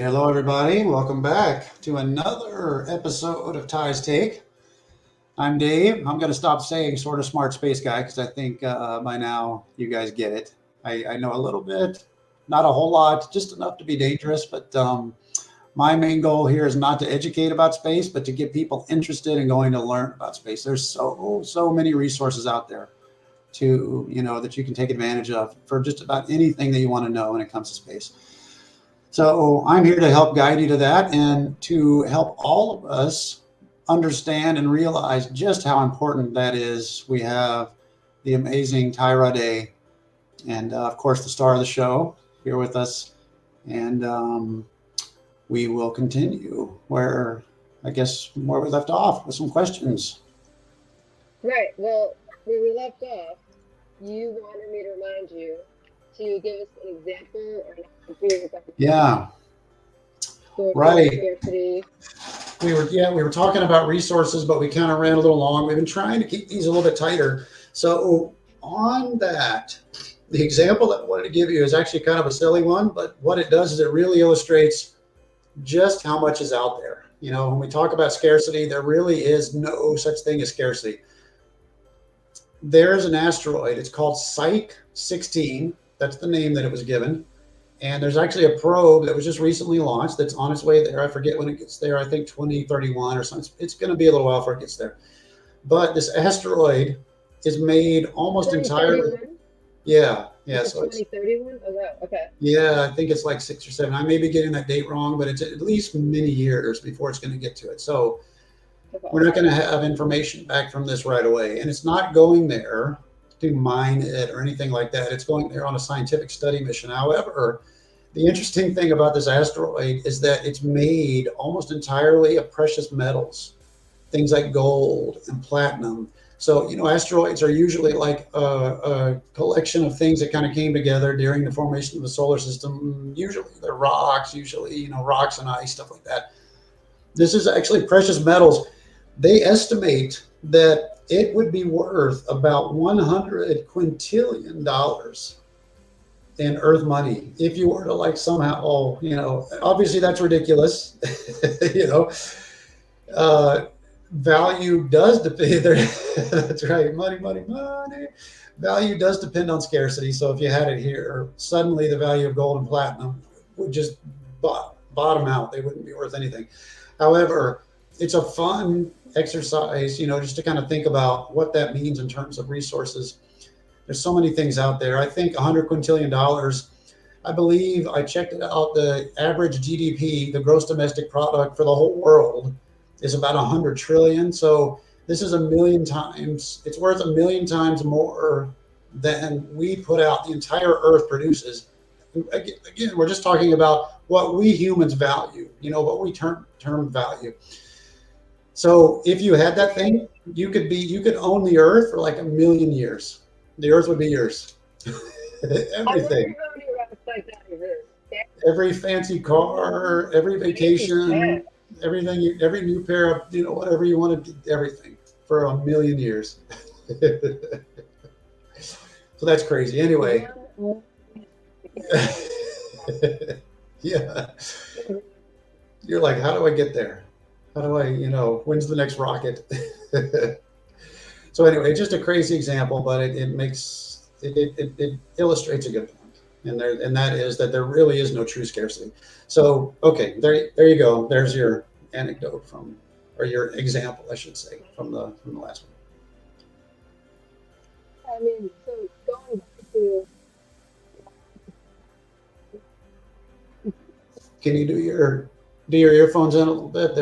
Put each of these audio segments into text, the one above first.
Hello, everybody. Welcome back to another episode of Ty's Take. I'm Dave. I'm going to stop saying sort of smart space guy because I think by now you guys get it. I know a little bit, not a whole lot, just enough to be dangerous. But my main goal here is not to educate about space, but to get people interested in going to learn about space. There's so many resources out there that you can take advantage of for just about anything that you want to know when it comes to space. So I'm here to help guide you to that and to help all of us understand and realize just how important that is. We have the amazing Tyra Day and, of course, the star of the show here with us. And we will continue where we left off with some questions. Right. Well, where we left off, you wanted me to remind you to give us an example or Yeah. Right. We were talking about resources, but we kind of ran a little long. We've been trying to keep these a little bit tighter. So on that, the example that I wanted to give you is actually kind of a silly one, but what it does is it really illustrates just how much is out there. When we talk about scarcity, there really is no such thing as scarcity. There's an asteroid. It's called Psyche 16. That's the name that it was given. And there's actually a probe that was just recently launched that's on its way there. I forget when it gets there. I think 2031 or something. It's going to be a little while before it gets there. But this asteroid is made almost entirely. Yeah. So 2031? Oh, wow. Okay. Yeah, I think it's like 6 or 7. I may be getting that date wrong, but it's at least many years before it's going to get to it. So we're not going to have information back from this right away. And it's not going there to mine it or anything like that. It's going there on a scientific study mission. However, the interesting thing about this asteroid is that it's made almost entirely of precious metals, things like gold and platinum. So, asteroids are usually like a collection of things that kind of came together during the formation of the solar system. Usually they're rocks, rocks and ice, stuff like that. This is actually precious metals. They estimate that it would be worth about $100 quintillion in Earth money if you were to somehow, obviously that's ridiculous. Value does depend. That's right. Money. Value does depend on scarcity. So if you had it here, suddenly the value of gold and platinum would just bottom out. They wouldn't be worth anything. However, it's a fun exercise, just to kind of think about what that means in terms of resources. There's so many things out there. I think $100 quintillion, I believe I checked it out. The average GDP, the gross domestic product for the whole world, is about 100 trillion. So this is it's worth 1 million times more than we put out, the entire earth produces. Again, we're just talking about what we humans value, what we term value. So if you had that thing, you could own the earth for like 1 million years. The earth would be yours. Everything. Every fancy car, every vacation, everything, every new pair of, whatever you wanted, everything for 1 million years. So that's crazy. Anyway. Yeah. You're like, how do I get there? How do I, when's the next rocket? So anyway, just a crazy example, but it illustrates a good point. And that is that there really is no true scarcity. So, okay, there you go. There's your anecdote or your example, I should say, from the last one. I mean, so going back to. Can you do your earphones in a little bit?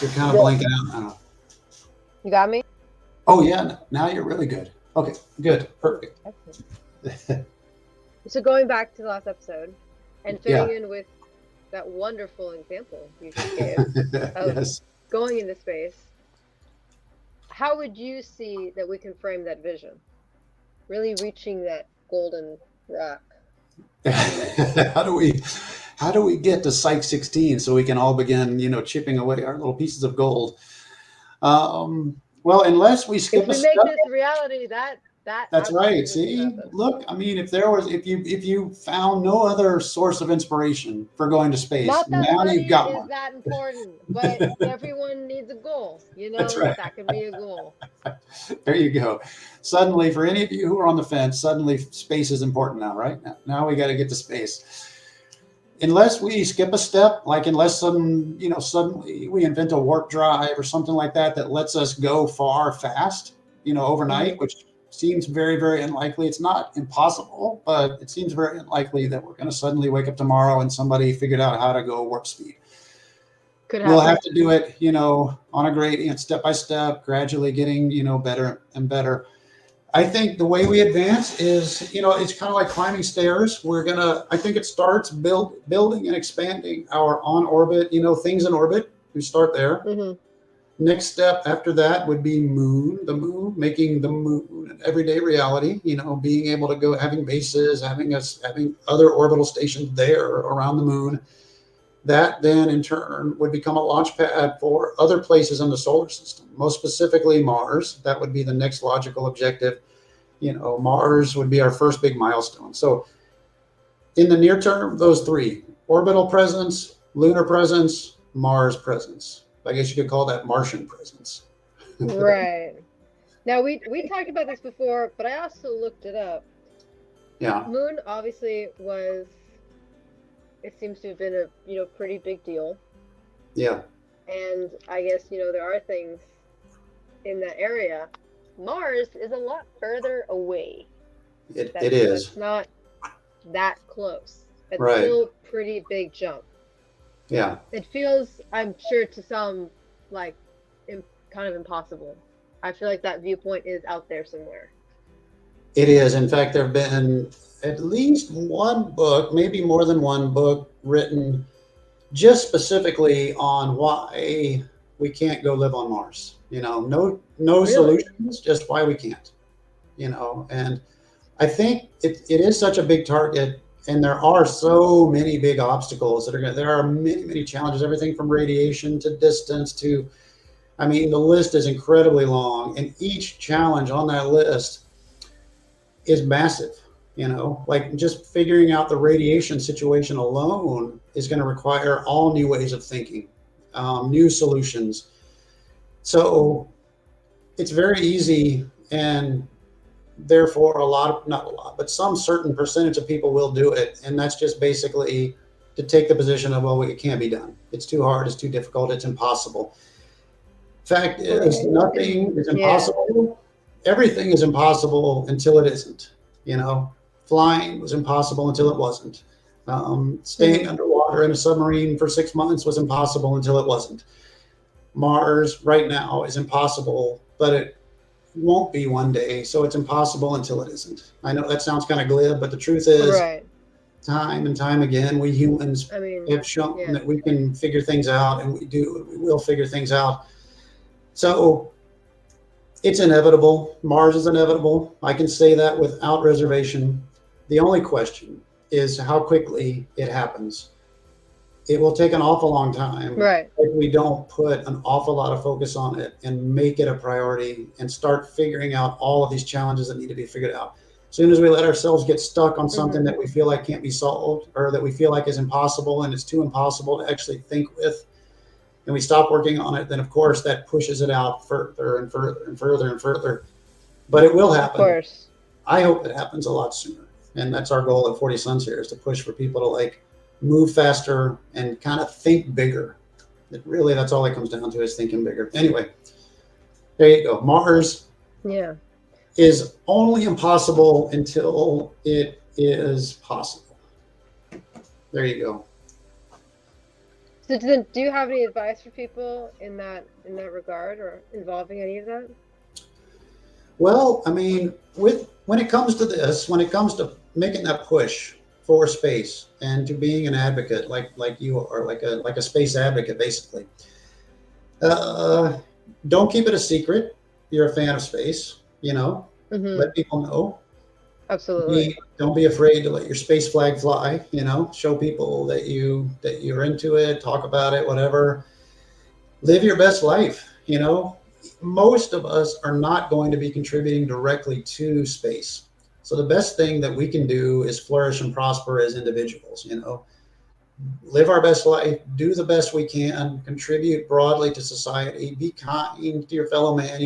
You're kind of blanking out now. You got me? Oh yeah, now you're really good. Okay, good, perfect. So going back to the last episode and filling in with that wonderful example you just gave of going into space, how would you see that we can frame that vision? Really reaching that golden rock. How do we get to Psyche 16 so we can all begin, chipping away our little pieces of gold? Well, unless we skip if we make this reality, that That That's right. absolutely could See, happen. look, I mean, if you found no other source of inspiration for going to space, Not that now you've money got is one. that important, but everyone needs a goal, That's right. that could be a goal. There you go. Suddenly, for any of you who are on the fence, suddenly space is important now, right? Now we got to get to space. Unless we skip a step, like unless suddenly we invent a warp drive or something like that that lets us go far fast, overnight, Hmm. which seems very, very unlikely. It's not impossible, but it seems very unlikely that we're going to suddenly wake up tomorrow and somebody figured out how to go warp speed. Could We'll happen. have to do it, on a gradient, step by step, gradually getting, better and better. I think the way we advance is, it's kind of like climbing stairs. I think it starts building and expanding our on orbit, things in orbit. We start there. Hmm. Next step after that would be the moon, making the moon an everyday reality, being able to go, having bases, having other orbital stations there around the moon. That then in turn would become a launch pad for other places in the solar system, most specifically Mars. That would be the next logical objective. Mars would be our first big milestone. So in the near term, those three: orbital presence, lunar presence, Mars presence. I guess you could call that Martian presence. Right. Now we talked about this before, but I also looked it up. Yeah. Moon obviously was, it seems to have been a, pretty big deal. Yeah. And I guess, there are things in that area. Mars is a lot further away. It is. That's not that close. It's Right. still a pretty big jump. Yeah. It feels, I'm sure to some, like kind of impossible. I feel like that viewpoint is out there somewhere. It is. In fact, there have been at least one book, maybe more than one book, written just specifically on why we can't go live on Mars. No Really? solutions, just why we can't. And I think it is such a big target, and there are so many big obstacles there are many, many challenges, everything from radiation to distance to, I mean, the list is incredibly long, and each challenge on that list is massive. Like just figuring out the radiation situation alone is going to require all new ways of thinking, new solutions. So it's very easy, and therefore not a lot, but some certain percentage of people will do it. And that's just basically to take the position of, well, it can't be done. It's too hard. It's too difficult. It's impossible. Fact is, Right. nothing is Yeah. impossible. Everything is impossible until it isn't. Flying was impossible until it wasn't. Staying Hmm. underwater in a submarine for 6 months was impossible until it wasn't. Mars right now is impossible, but it won't be one day. So it's impossible until it isn't. I know that sounds kind of glib, but the truth is, Right. time and time again, we humans I mean, have shown yeah. that we can figure things out, and we do. We will figure things out. So it's inevitable. Mars is inevitable. I can say that without reservation. The only question is how quickly it happens. It will take an awful long time Right. if we don't put an awful lot of focus on it and make it a priority and start figuring out all of these challenges that need to be figured out. As soon as we let ourselves get stuck on something Hmm. that we feel like can't be solved, or that we feel like is impossible and it's too impossible to actually think with, and we stop working on it, then of course that pushes it out further and further and further and further. But it will Of happen. course. I hope it happens a lot sooner. And that's our goal at 40 Suns here, is to push for people to like move faster and kind of think bigger. That's all it comes down to, is thinking bigger. Anyway, there you go. Mars Yeah. is only impossible until it is possible. There you go. So then, do you have any advice for people in that regard, or involving any of that? Well, I mean, when it comes to this, when it comes to making that push for space and to being an advocate, like you are, like a space advocate, basically, uh, don't keep it a secret. You're a fan of space. Hmm. Let people know. Absolutely. Don't be afraid to let your space flag fly. Show people that you're into it. Talk about it. Whatever. Live your best life. most of us are not going to be contributing directly to space. So the best thing that we can do is flourish and prosper as individuals, live our best life, do the best we can, contribute broadly to society, be kind to your fellow man,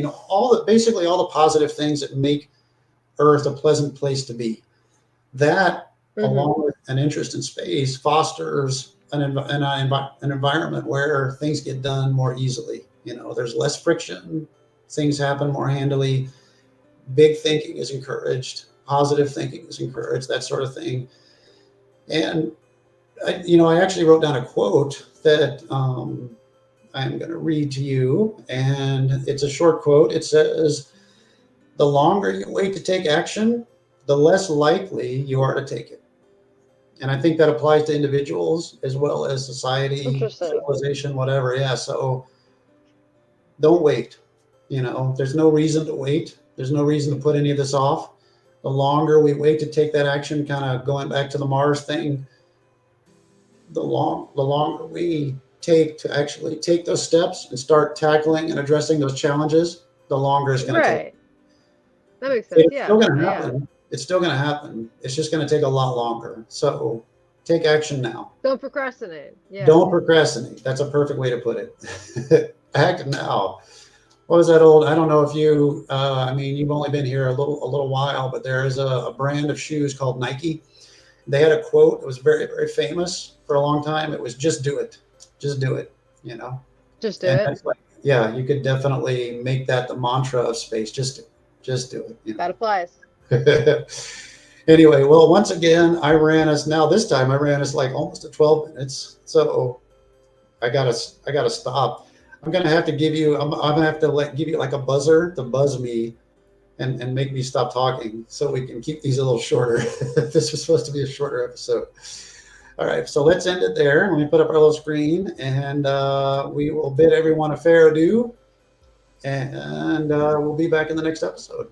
basically all the positive things that make Earth a pleasant place to be. That, along with an interest in space, fosters an environment where things get done more easily. There's less friction, things happen more handily, big thinking is encouraged, positive thinking is encouraged, that sort of thing. And I actually wrote down a quote that I'm going to read to you, and it's a short quote. It says, "The longer you wait to take action, the less likely you are to take it." And I think that applies to individuals as well as society, civilization, whatever. Yeah. So don't wait. There's no reason to wait. There's no reason to put any of this off. The longer we wait to take that action, kind of going back to the Mars thing, the longer we take to actually take those steps and start tackling and addressing those challenges, the longer it's going to take. That makes sense. It's still going to happen. It's still going to happen. It's just going to take a lot longer. So take action now. Don't procrastinate. Yeah. Don't procrastinate. That's a perfect way to put it. Act now. What was that old? I don't know if you. You've only been here a little while, but there is a brand of shoes called Nike. They had a quote that was very, very famous for a long time. It was, "Just do it. Just do it." Just do it. Yeah, you could definitely make that the mantra of space. Just do it. That applies. Anyway, well, once again, this time I ran us like almost at 12 minutes. So I gotta stop. I'm gonna have to give you. I'm gonna have to give you like a buzzer to buzz me, and make me stop talking so we can keep these a little shorter. This was supposed to be a shorter episode. All right, so let's end it there. Let me put up our little screen, and we will bid everyone a fair adieu, and we'll be back in the next episode.